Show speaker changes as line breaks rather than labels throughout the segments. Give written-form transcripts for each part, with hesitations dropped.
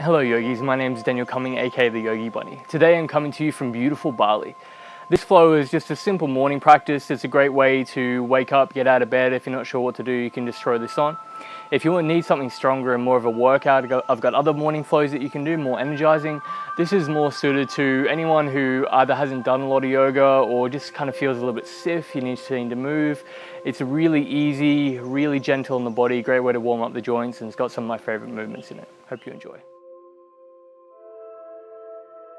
Hello yogis, my name is Daniel Cumming, aka the Yogi Bunny. Today I'm coming to you from beautiful Bali. This flow is just a simple morning practice. It's a great way to wake up, get out of bed. If you're not sure what to do, you can just throw this on. If you need something stronger and more of a workout, I've got other morning flows that you can do, more energizing. This is more suited to anyone who either hasn't done a lot of yoga or just kind of feels a little bit stiff, you need to move. It's really easy, really gentle on the body, great way to warm up the joints, and it's got some of my favorite movements in it. Hope you enjoy.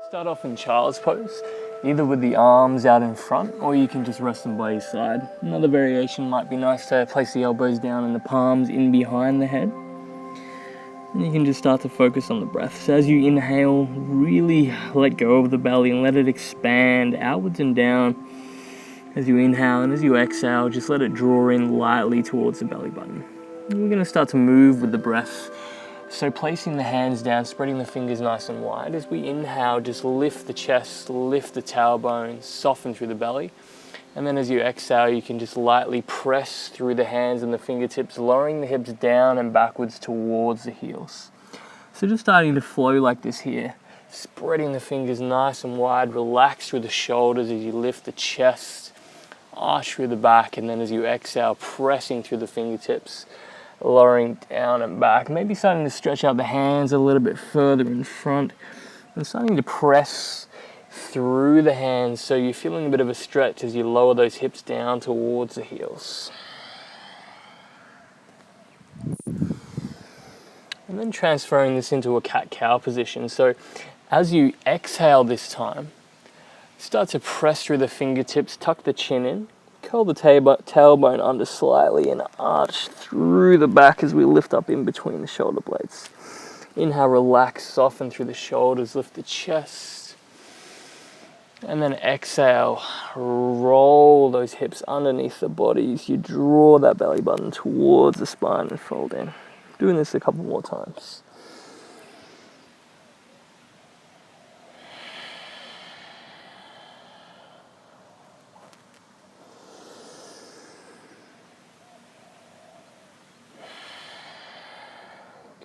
Start off in child's pose, either with the arms out in front or you can just rest them by your side. Another variation might be nice to place the elbows down and the palms in behind the head. And you can just start to focus on the breath. So as you inhale, really let go of the belly and let it expand outwards and down. As you inhale and as you exhale, just let it draw in lightly towards the belly button. And we're going to start to move with the breath. So placing the hands down, spreading the fingers nice and wide. As we inhale, just lift the chest, lift the tailbone, soften through the belly. And then as you exhale, you can just lightly press through the hands and the fingertips, lowering the hips down and backwards towards the heels. So just starting to flow like this here. Spreading the fingers nice and wide, relax through the shoulders as you lift the chest, arch through the back, and then as you exhale, pressing through the fingertips, lowering down and back, maybe starting to stretch out the hands a little bit further in front and starting to press through the hands so you're feeling a bit of a stretch as you lower those hips down towards the heels. And then transferring this into a cat-cow position. So as you exhale this time, start to press through the fingertips, tuck the chin in, curl the tailbone under slightly and arch through the back as we lift up in between the shoulder blades. Inhale, relax, soften through the shoulders, lift the chest. And then exhale, roll those hips underneath the body as you draw that belly button towards the spine and fold in. Doing this a couple more times.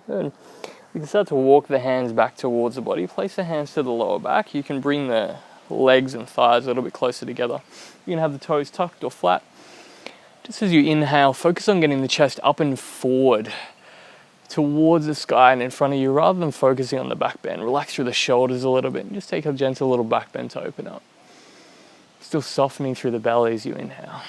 Good. We can start to walk the hands back towards the body. Place the hands to the lower back. You can bring the legs and thighs a little bit closer together. You can have the toes tucked or flat. Just as you inhale, focus on getting the chest up and forward towards the sky and in front of you rather than focusing on the back bend. Relax through the shoulders a little bit and just take a gentle little back bend to open up. Still softening through the belly as you inhale.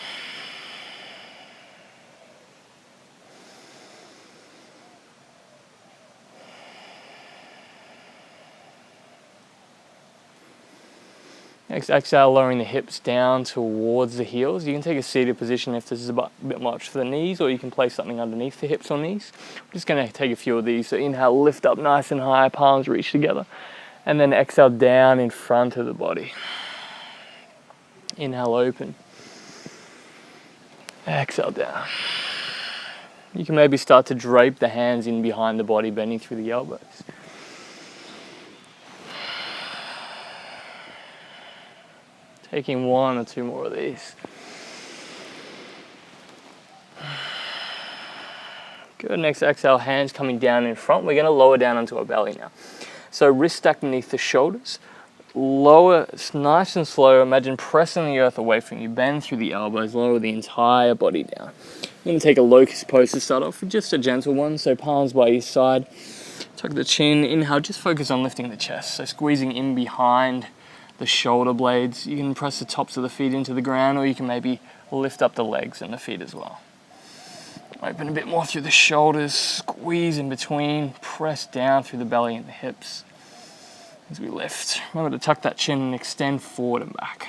Next, exhale, lowering the hips down towards the heels. You can take a seated position if this is a bit much for the knees, or you can place something underneath the hips or knees. I'm just going to take a few of these. So inhale, lift up nice and high, palms reach together. And then exhale down in front of the body. Inhale, open. Exhale down. You can maybe start to drape the hands in behind the body, bending through the elbows. Taking one or two more of these. Good, next exhale, hands coming down in front. We're gonna lower down onto our belly now. So wrist stacked beneath the shoulders. Lower, nice and slow. Imagine pressing the earth away from you. Bend through the elbows, lower the entire body down. I'm gonna take a locust pose to start off with, just a gentle one. So palms by your side. Tuck the chin, inhale, just focus on lifting the chest. So squeezing in behind the shoulder blades. You can press the tops of the feet into the ground, or you can maybe lift up the legs and the feet as well. Open a bit more through the shoulders, squeeze in between, press down through the belly and the hips as we lift. Remember to tuck that chin and extend forward and back.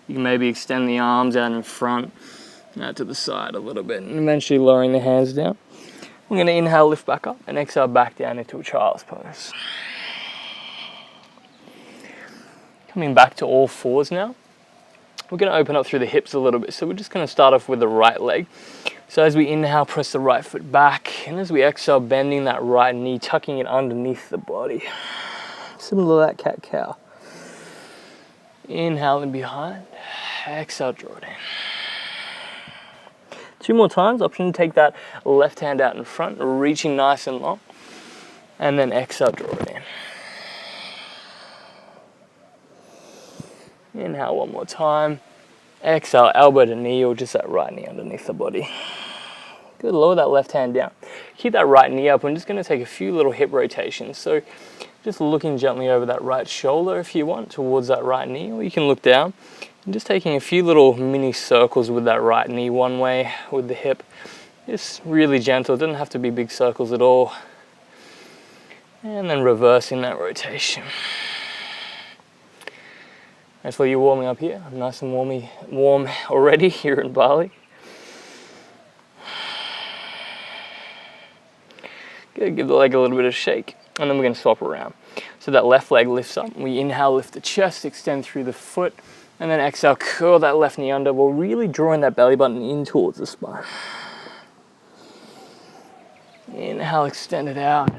You can maybe extend the arms out in front, out to the side a little bit, and eventually lowering the hands down. We're going to inhale, lift back up, and exhale back down into a child's pose. Coming back to all fours now. We're going to open up through the hips a little bit. So we're just going to start off with the right leg. So as we inhale, press the right foot back. And as we exhale, bending that right knee, tucking it underneath the body. Similar to that cat-cow. Inhale in behind. Exhale, draw it in. Two more times. Option to take that left hand out in front, reaching nice and long. And then exhale, draw it in. Inhale one more time. Exhale, elbow to knee, or just that right knee underneath the body. Good, lower that left hand down. Keep that right knee up. I'm just going to take a few little hip rotations. So just looking gently over that right shoulder if you want, towards that right knee, or you can look down. And just taking a few little mini circles with that right knee one way with the hip. Just really gentle, it doesn't have to be big circles at all. And then reversing that rotation. That's where you're warming up here. Nice and warm already here in Bali. Good, give the leg a little bit of shake. And then we're going to swap around. So that left leg lifts up. We inhale, lift the chest, extend through the foot. And then exhale, curl that left knee under. We're really drawing that belly button in towards the spine. Inhale, extend it out.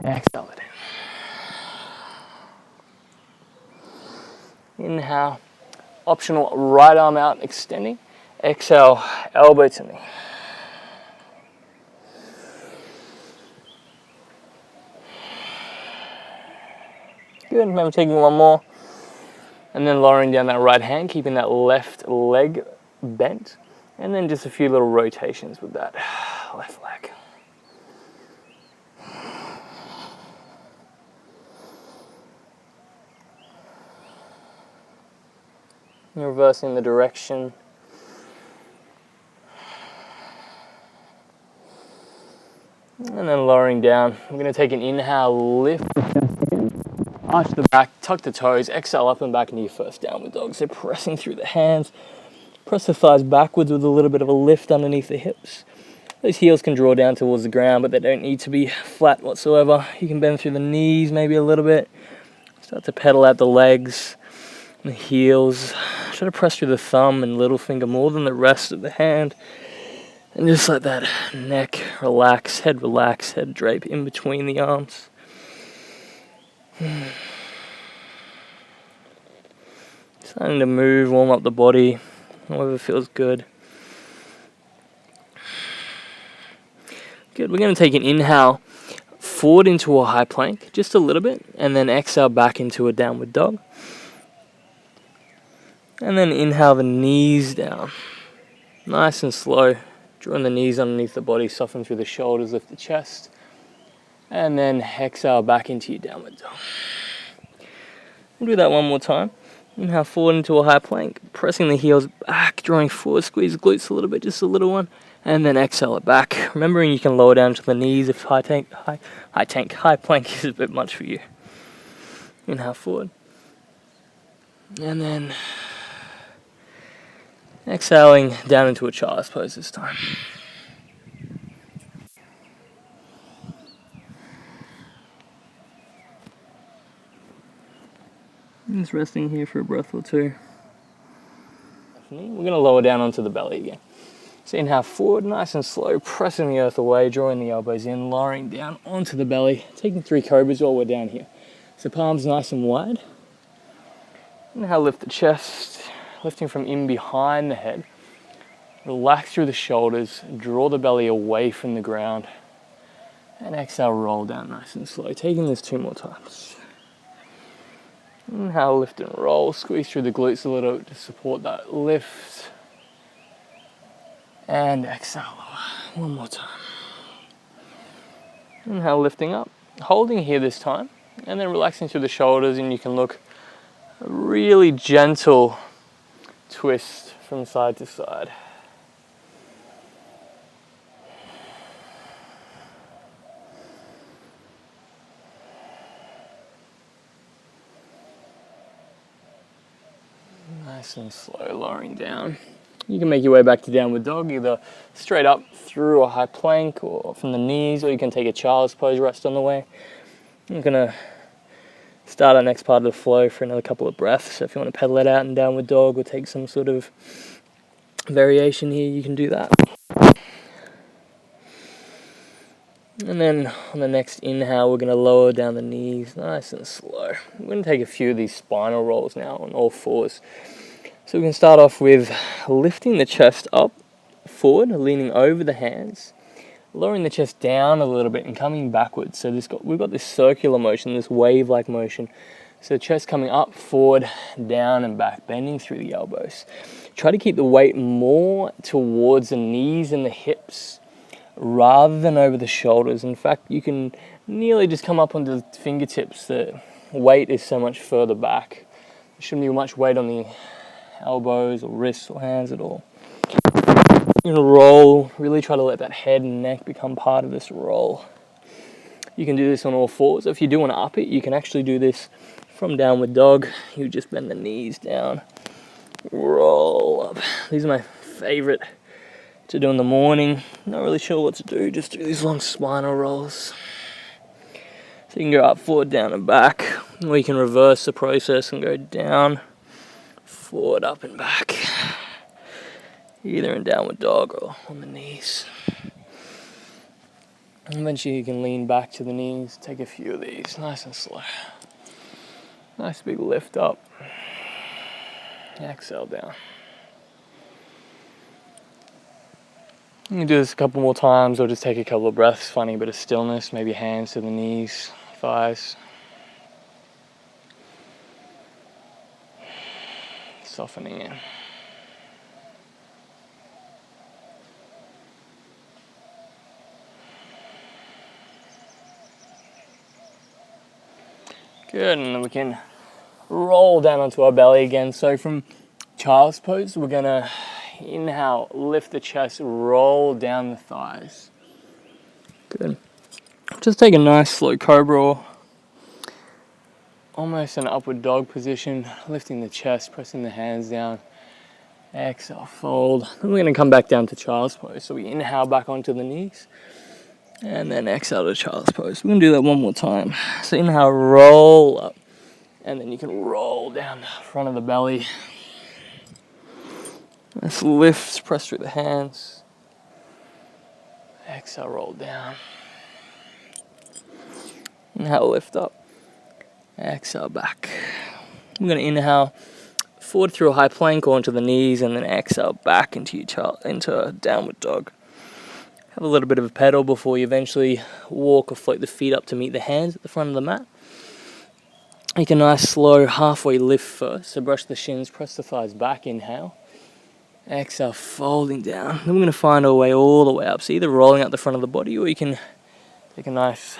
Exhale it in. Inhale, optional right arm out, extending. Exhale, elbow to knee. Good, remember taking one more. And then lowering down that right hand, keeping that left leg bent. And then just a few little rotations with that left leg. And reversing the direction. And then lowering down. We're going to take an inhale, lift the chest in, arch the back, tuck the toes, exhale up and back into your first downward dog. So pressing through the hands, press the thighs backwards with a little bit of a lift underneath the hips. Those heels can draw down towards the ground, but they don't need to be flat whatsoever. You can bend through the knees maybe a little bit. Start to pedal out the legs, the heels. Try to press through the thumb and little finger more than the rest of the hand. And just let that neck relax, head drape in between the arms. Starting to move, warm up the body, however feels good. Good, we're going to take an inhale forward into a high plank, just a little bit, and then exhale back into a downward dog. And then inhale the knees down, nice and slow. Drawing the knees underneath the body, soften through the shoulders, lift the chest. And then exhale back into your downward dog. We'll do that one more time. Inhale forward into a high plank, pressing the heels back, drawing forward, squeeze the glutes a little bit, just a little one. And then exhale it back. Remembering you can lower down to the knees if high plank is a bit much for you. Inhale forward. And then exhaling down into a child's pose this time. Just resting here for a breath or two. We're going to lower down onto the belly again. So inhale forward, nice and slow, pressing the earth away, drawing the elbows in, lowering down onto the belly, taking 3 cobras while we're down here. So palms nice and wide. Inhale, lift the chest, lifting from in behind the head. Relax through the shoulders, draw the belly away from the ground. And exhale, roll down nice and slow. Taking this 2 more times. Inhale, lift and roll. Squeeze through the glutes a little to support that lift. And exhale, lower. 1 more time. Inhale, lifting up. Holding here this time. And then relaxing through the shoulders, and you can look a really gentle twist from side to side. Nice and slow, lowering down. You can make your way back to downward dog, either straight up through a high plank or from the knees, or you can take a child's pose, rest on the way. I'm going to start our next part of the flow for another couple of breaths. So if you want to pedal it out in downward dog or take some sort of variation here, you can do that. And then on the next inhale, we're going to lower down the knees nice and slow. We're going to take a few of these spinal rolls now on all fours. So we can start off with lifting the chest up forward, leaning over the hands, lowering the chest down a little bit and coming backwards. So we've got this circular motion, this wave-like motion. So chest coming up, forward, down and back, bending through the elbows. Try to keep the weight more towards the knees and the hips rather than over the shoulders. In fact, you can nearly just come up onto the fingertips. The weight is so much further back. There shouldn't be much weight on the elbows or wrists or hands at all. You're gonna roll, really try to let that head and neck become part of this roll. You can do this on all fours. If you do want to up it, you can actually do this from downward dog. You just bend the knees down, roll up. These are my favorite to do in the morning. Not really sure what to do, just do these long spinal rolls. So you can go up, forward, down and back, or you can reverse the process and go down, forward, up and back. Either in downward dog or on the knees. And eventually you can lean back to the knees, take a few of these, nice and slow. Nice big lift up. Exhale down. You can do this a couple more times or just take a couple of breaths, finding a bit of stillness, maybe hands to the knees, thighs. Softening in. Good, and then we can roll down onto our belly again. So from child's pose, we're gonna inhale, lift the chest, roll down the thighs. Good. Just take a nice slow cobra, or almost an upward dog position, lifting the chest, pressing the hands down. Exhale, fold. Then we're gonna come back down to child's pose. So we inhale back onto the knees. And then exhale to child's pose. We're going to do that one more time. So inhale, roll up. And then you can roll down the front of the belly. Let's lift, press through the hands. Exhale, roll down. Inhale, lift up. Exhale, back. We're going to inhale forward through a high plank or onto the knees, and then exhale back into a downward dog. Have a little bit of a pedal before you eventually walk or float the feet up to meet the hands at the front of the mat. Make a nice slow halfway lift first. So brush the shins, press the thighs back, inhale. Exhale, folding down. Then we're going to find our way all the way up. So either rolling out the front of the body, or you can take a nice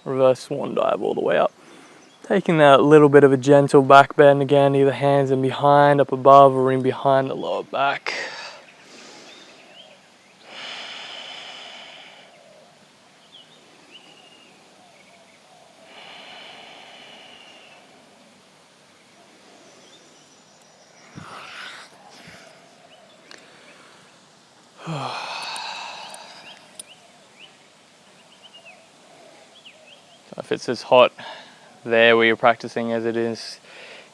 reverse swan dive all the way up. Taking that little bit of a gentle back bend again, either hands in behind, up above, or in behind the lower back. If it's as hot there where you're practicing as it is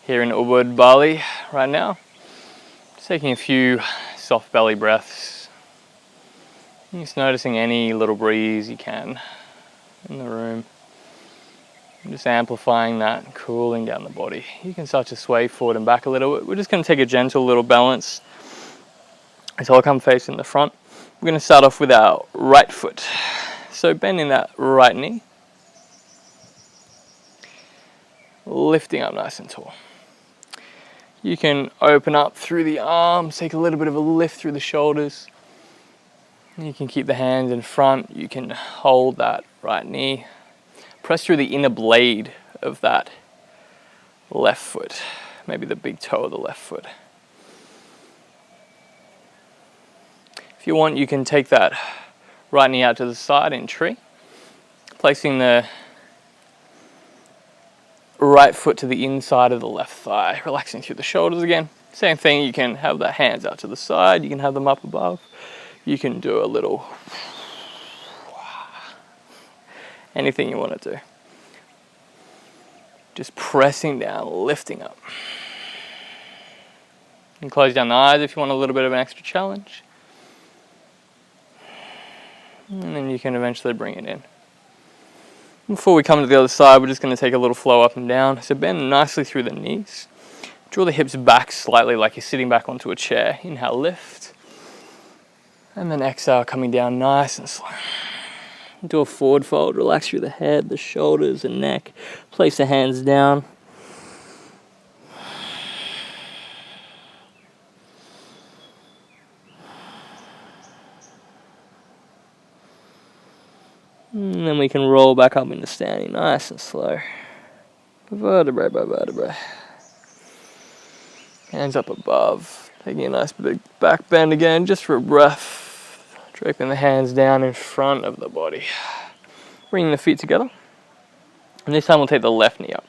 here in Ubud Bali right now, just taking a few soft belly breaths. Just noticing any little breeze you can in the room. Just amplifying that, cooling down the body. You can start to sway forward and back a little. We're just going to take a gentle little balance until I come facing the front. We're going to start off with our right foot. So bending that right knee. Lifting up nice and tall. You can open up through the arms, take a little bit of a lift through the shoulders. You can keep the hands in front. You can hold that right knee. Press through the inner blade of that left foot, maybe the big toe of the left foot. If you want, you can take that right knee out to the side in tree, placing the right foot to the inside of the left thigh, relaxing through the shoulders again. Same thing, you can have the hands out to the side, you can have them up above. You can do a little, anything you want to do. Just pressing down, lifting up. You can close down the eyes if you want a little bit of an extra challenge. And then you can eventually bring it in. Before we come to the other side, we're just going to take a little flow up and down. So bend nicely through the knees. Draw the hips back slightly like you're sitting back onto a chair. Inhale, lift. And then exhale, coming down nice and slow. Do a forward fold, relax through the head, the shoulders, the neck. Place the hands down. And then we can roll back up into standing, nice and slow. Vertebrae by vertebrae. Hands up above. Taking a nice big back bend again, just for a breath. Draping the hands down in front of the body. Bringing the feet together. And this time we'll take the left knee up.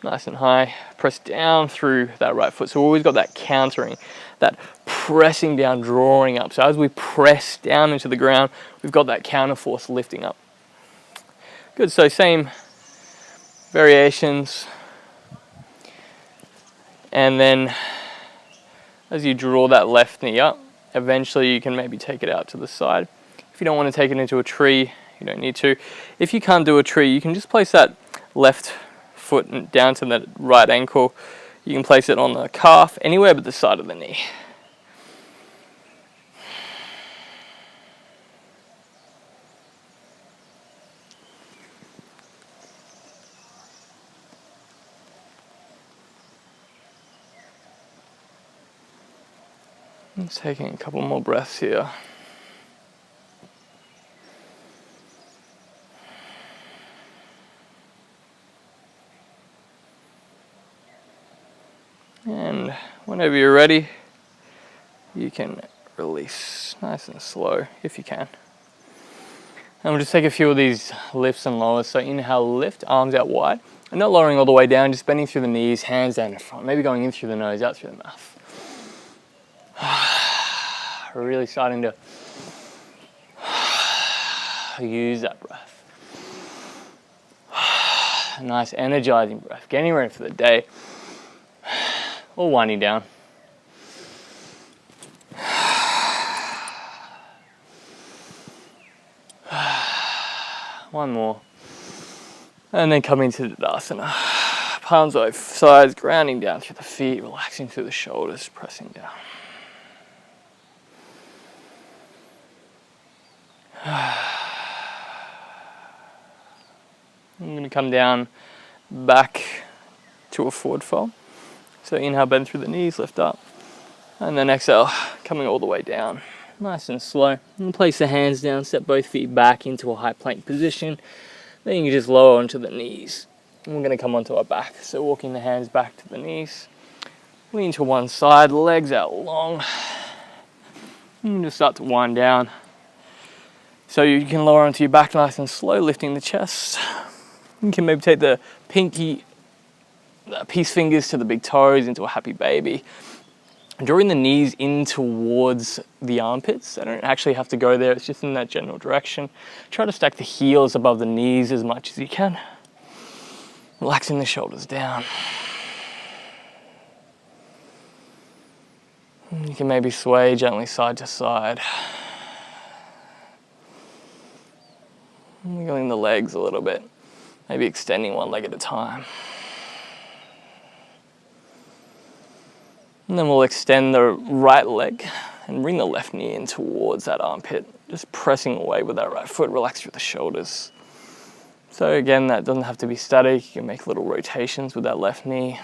Nice and high. Press down through that right foot. So we've always got that countering, that pressing down, drawing up. So as we press down into the ground, we've got that counter force lifting up. Good, so same variations. And then as you draw that left knee up, eventually you can maybe take it out to the side. If you don't want to take it into a tree, you don't need to. If you can't do a tree, you can just place that left foot down to the right ankle. You can place it on the calf, anywhere but the side of the knee. Just taking a couple more breaths here. And whenever you're ready, you can release nice and slow if you can. And we'll just take a few of these lifts and lowers. So inhale, lift, arms out wide. And not lowering all the way down, just bending through the knees, hands down in front. Maybe going in through the nose, out through the mouth. We're really starting to use that breath. A nice energizing breath, getting ready for the day. Or winding down. One more. And then come into Tadasana. Palms over sides, grounding down through the feet, relaxing through the shoulders, pressing down. I'm going to come down back to a forward fold. So inhale, bend through the knees, lift up. And then exhale, coming all the way down. Nice and slow. And place the hands down, step both feet back into a high plank position. Then you can just lower onto the knees. And we're going to come onto our back. So walking the hands back to the knees. Lean to one side, legs out long. And just start to wind down. So you can lower onto your back nice and slow, lifting the chest. You can maybe take the pinky, peace fingers to the big toes into a happy baby. Drawing the knees in towards the armpits. They don't actually have to go there, it's just in that general direction. Try to stack the heels above the knees as much as you can. Relaxing the shoulders down. You can maybe sway gently side to side. Wiggling the legs a little bit. Maybe extending one leg at a time. And then we'll extend the right leg and bring the left knee in towards that armpit. Just pressing away with that right foot, relax through the shoulders. So again, that doesn't have to be static. You can make little rotations with that left knee.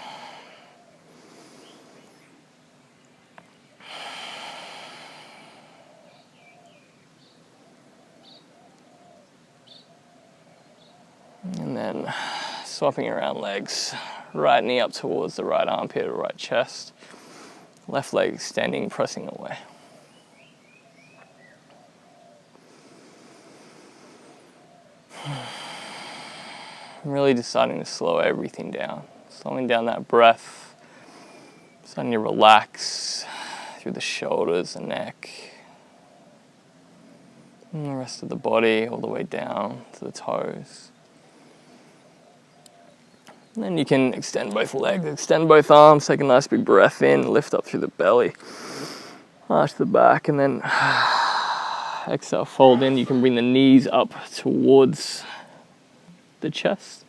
And then swapping around legs. Right knee up towards the right armpit or right chest. Left leg extending, pressing away. I'm really deciding to slow everything down. Slowing down that breath. Starting to relax through the shoulders and neck. And the rest of the body all the way down to the toes. And then you can extend both legs, extend both arms, take a nice big breath in, lift up through the belly, arch the back, and then exhale, fold in. You can bring the knees up towards the chest.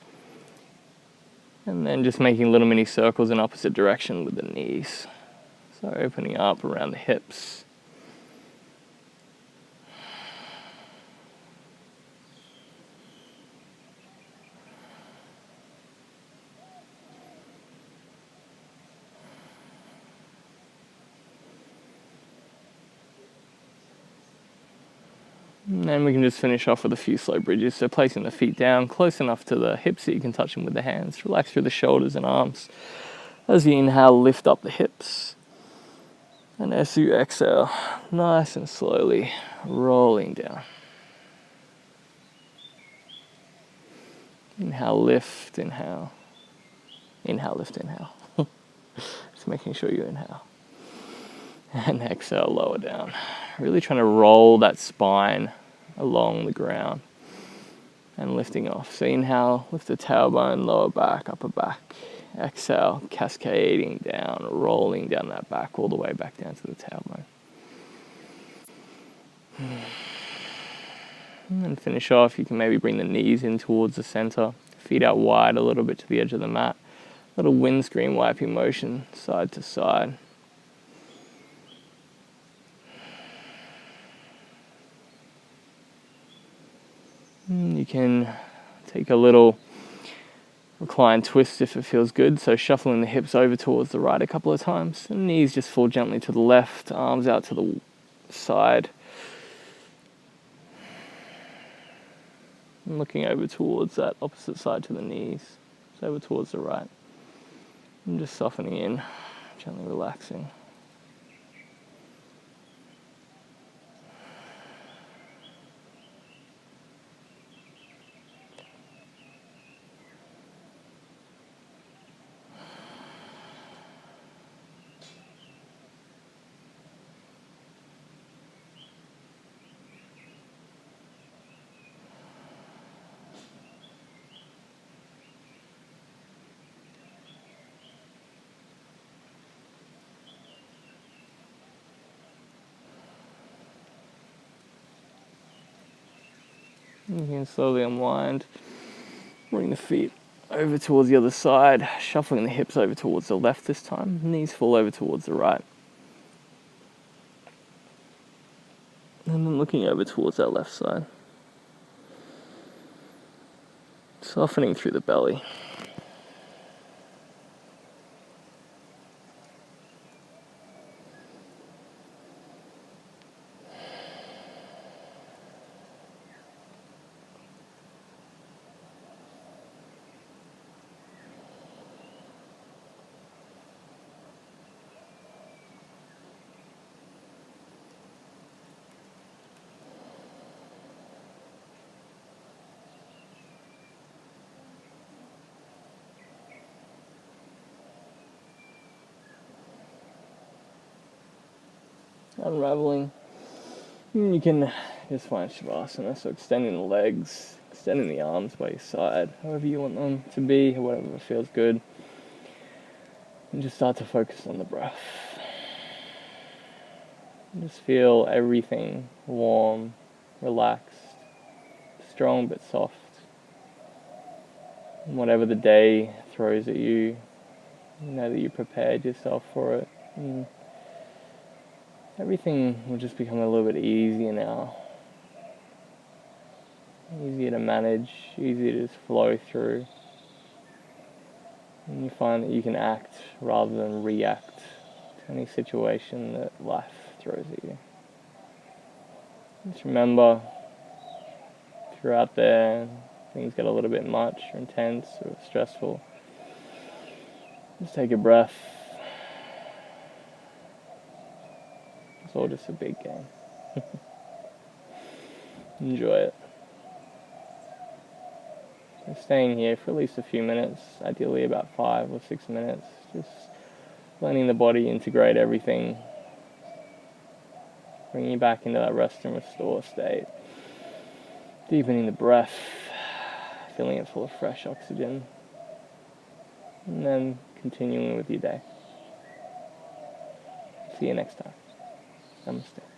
And then just making little mini circles in opposite direction with the knees. So opening up around the hips. And then we can just finish off with a few slow bridges. So placing the feet down close enough to the hips that you can touch them with the hands. Relax through the shoulders and arms. As you inhale, lift up the hips. And as you exhale, nice and slowly rolling down. Inhale, lift, inhale. Inhale, lift, inhale. Just making sure you inhale. And exhale, lower down. Really trying to roll that spine along the ground and lifting off. So inhale, lift the tailbone, lower back, upper back. Exhale, cascading down, rolling down that back all the way back down to the tailbone. And finish off, you can maybe bring the knees in towards the center, feet out wide a little bit to the edge of the mat. Little windscreen wiping motion, side to side. You can take a little recline twist if it feels good, so shuffling the hips over towards the right a couple of times. And knees just fall gently to the left, arms out to the side. And looking over towards that opposite side to the knees, so over towards the right. And just softening in, gently relaxing. You can slowly unwind, bring the feet over towards the other side, shuffling the hips over towards the left this time, knees fall over towards the right. And then looking over towards that left side. Softening through the belly. Unraveling. You can just find Shavasana, so extending the legs, extending the arms by your side, however you want them to be, whatever feels good. And just start to focus on the breath. And just feel everything warm, relaxed, strong but soft. And whatever the day throws at you, you know that you prepared yourself for it. And everything will just become a little bit easier now. Easier to manage, easier to just flow through. And you find that you can act rather than react to any situation that life throws at you. Just remember, throughout there, things get a little bit much or intense or stressful. Just take a breath. It's all just a big game. Enjoy it. So staying here for at least a few minutes, ideally about 5 or 6 minutes, just letting the body integrate everything, bringing you back into that rest and restore state, deepening the breath, filling it full of fresh oxygen, and then continuing with your day. See you next time. Namaste.